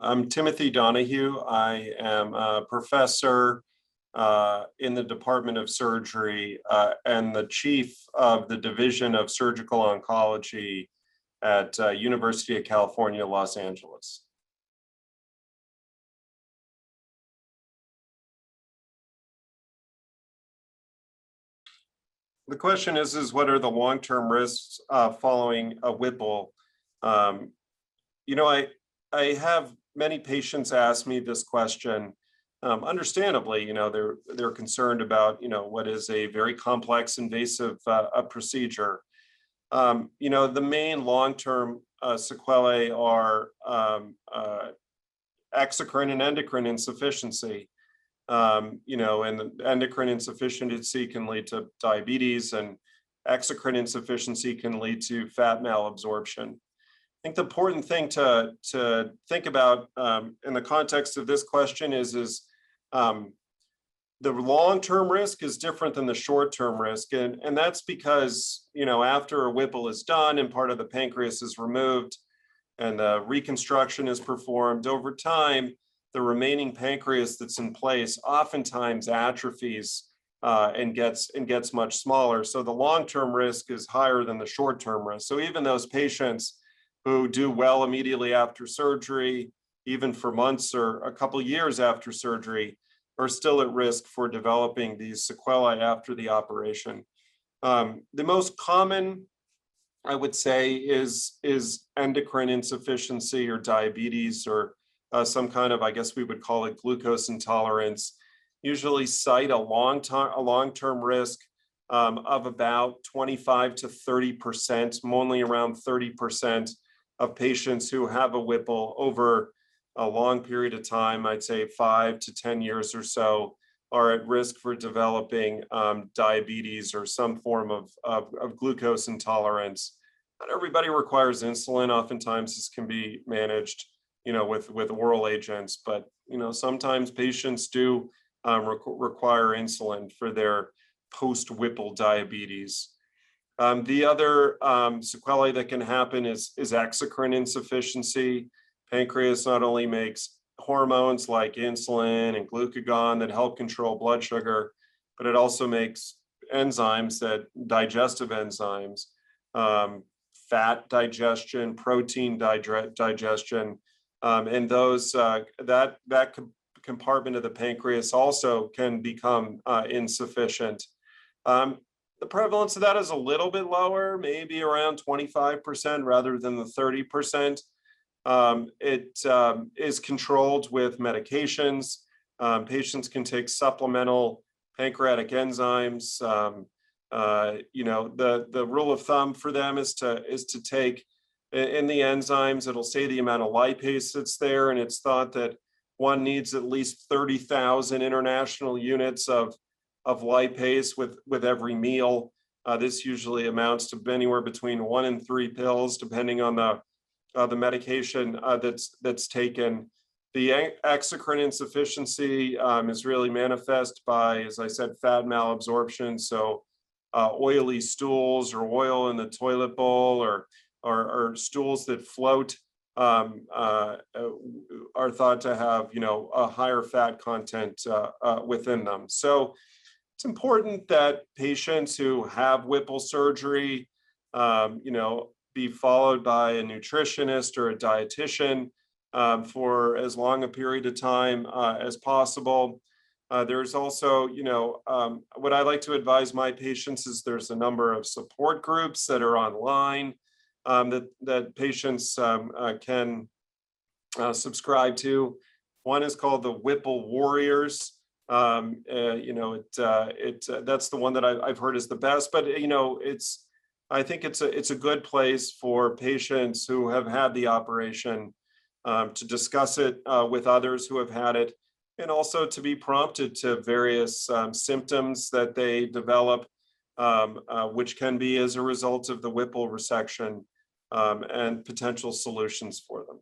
I'm Timothy Donahue. I am a professor in the Department of Surgery and the chief of the Division of Surgical Oncology at University of California, Los Angeles. The question is what are the long-term risks following a Whipple? I have many patients ask me this question. Understandably, they're concerned about, what is a very complex, invasive procedure. The main long-term sequelae are exocrine and endocrine insufficiency. And endocrine insufficiency can lead to diabetes, and exocrine insufficiency can lead to fat malabsorption. I think the important thing to think about in the context of this question is the long-term risk is different than the short-term risk. And that's because, after a Whipple is done and part of the pancreas is removed and the reconstruction is performed, over time, the remaining pancreas that's in place oftentimes atrophies and gets much smaller. So the long-term risk is higher than the short-term risk. So even those patients who do well immediately after surgery, even for months or a couple of years after surgery, are still at risk for developing these sequelae after the operation. The most common, I would say, is endocrine insufficiency or diabetes, or some kind of, I guess we would call it glucose intolerance. Usually cite a long-term risk of about 25 to 30%, only around 30% of patients who have a Whipple over a long period of time, I'd say 5 to 10 years or so, are at risk for developing diabetes or some form of glucose intolerance. Not everybody requires insulin. Oftentimes this can be managed, with oral agents, but sometimes patients do require insulin for their post-Whipple diabetes. The other sequelae that can happen is exocrine insufficiency. Pancreas not only makes hormones like insulin and glucagon that help control blood sugar, but it also makes enzymes, digestive enzymes, fat digestion, protein digestion, and those that compartment of the pancreas also can become insufficient. The prevalence of that is a little bit lower, maybe around 25% rather than the 30%. It is controlled with medications. Patients can take supplemental pancreatic enzymes. The rule of thumb for them is to take in the enzymes. It'll say the amount of lipase that's there, and it's thought that one needs at least 30,000 international units of lipase with every meal. This usually amounts to anywhere between 1 and 3 pills, depending on the medication that's taken. The exocrine insufficiency is really manifest by, as I said, fat malabsorption. So oily stools or oil in the toilet bowl or stools that float are thought to have, a higher fat content within them. So it's important that patients who have Whipple surgery, be followed by a nutritionist or a dietitian for as long a period of time as possible. There's also, what I like to advise my patients is there's a number of support groups that are online that patients can subscribe to. One is called the Whipple Warriors. That's the one that I've heard is the best, but I think it's a good place for patients who have had the operation to discuss it with others who have had it, and also to be prompted to various symptoms that they develop, which can be as a result of the Whipple resection, and potential solutions for them.